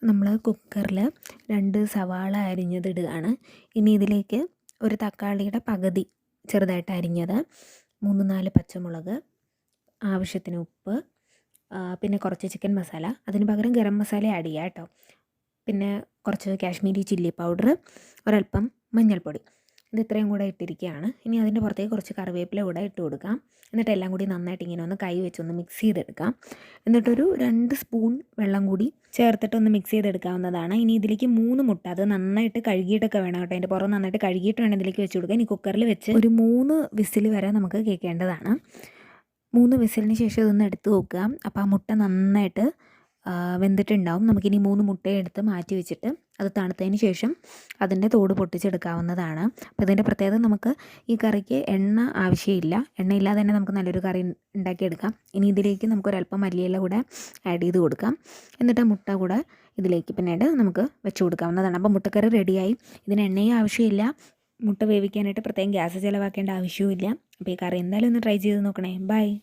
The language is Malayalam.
നമ്മൾ കുക്കറിൽ 2 സവാള അരിഞ്ഞത് ഇടുകയാണ്. ഇനി ഇതിലേക്ക് ഒരു തക്കാളിയുടെ പകുതി ചെറുതായിട്ട് അരിഞ്ഞത്, 3-4 പച്ചമുളക്, ആവശ്യത്തിന് ഉപ്പ്, പിന്നെ കുറച്ച് ചിക്കൻ മസാല, അതിന് പകരം ഗരം മസാല ആഡ് ചെയ്യുക കേട്ടോ. പിന്നെ കുറച്ച് കാശ്മീരി ചില്ലി പൗഡർ, ഒരല്പം മഞ്ഞൾപ്പൊടി. ഇത് ഇത്രയും കൂടെ ഇട്ടിരിക്കുകയാണ്. ഇനി അതിൻ്റെ പുറത്തേക്ക് കുറച്ച് കറിവേപ്പില കൂടെ ഇട്ട് കൊടുക്കാം. എന്നിട്ട് എല്ലാം കൂടി നന്നായിട്ട് ഇങ്ങനെ ഒന്ന് കൈ വെച്ചൊന്ന് മിക്സ് ചെയ്തെടുക്കാം. എന്നിട്ടൊരു 2 സ്പൂൺ വെള്ളം കൂടി ചേർത്തിട്ട് ഒന്ന് മിക്സ് ചെയ്തെടുക്കാവുന്നതാണ്. ഇനി ഇതിലേക്ക് 3 മുട്ട, അത് നന്നായിട്ട് കഴുകിയിട്ടൊക്കെ വേണം കേട്ടോ, അതിൻ്റെ പുറം നന്നായിട്ട് കഴുകിയിട്ട് വേണം ഇതിലേക്ക് വെച്ച് കൊടുക്കുക. ഇനി കുക്കറിൽ വെച്ച് ഒരു 3 വിസിൽ വരെ നമുക്ക് കേൾക്കേണ്ടതാണ്. 3 വിസിലിന് ശേഷം ഇതൊന്ന് എടുത്ത് നോക്കുക. അപ്പോൾ ആ മുട്ട നന്നായിട്ട് വെന്തിട്ടുണ്ടാവും. നമുക്കിനി 3 മുട്ടയും എടുത്ത് മാറ്റി വെച്ചിട്ട് അത് തണുത്തതിന് ശേഷം അതിൻ്റെ തോട് പൊട്ടിച്ചെടുക്കാവുന്നതാണ്. അപ്പോൾ ഇതിൻ്റെ പ്രത്യേകത, നമുക്ക് ഈ കറിക്ക് എണ്ണ ആവശ്യമില്ല. എണ്ണയില്ലാതെ തന്നെ നമുക്ക് നല്ലൊരു കറി ഉണ്ടാക്കിയെടുക്കാം. ഇനി ഇതിലേക്ക് നമുക്കൊരല്പം മല്ലിയില കൂടെ ആഡ് ചെയ്ത് കൊടുക്കാം. എന്നിട്ട് മുട്ട കൂടെ ഇതിലേക്ക് പിന്നീട് നമുക്ക് വെച്ച് കൊടുക്കാവുന്നതാണ്. അപ്പോൾ മുട്ടക്കറി റെഡിയായി. ഇതിന് എണ്ണയും ആവശ്യമില്ല. മുട്ട വേവിക്കാനായിട്ട് പ്രത്യേകം ഗ്യാസ് ചിലവാക്കേണ്ട ആവശ്യവുമില്ല. അപ്പോൾ ഈ കറി എന്തായാലും ഒന്ന് ട്രൈ ചെയ്ത് നോക്കണേ. ബൈ.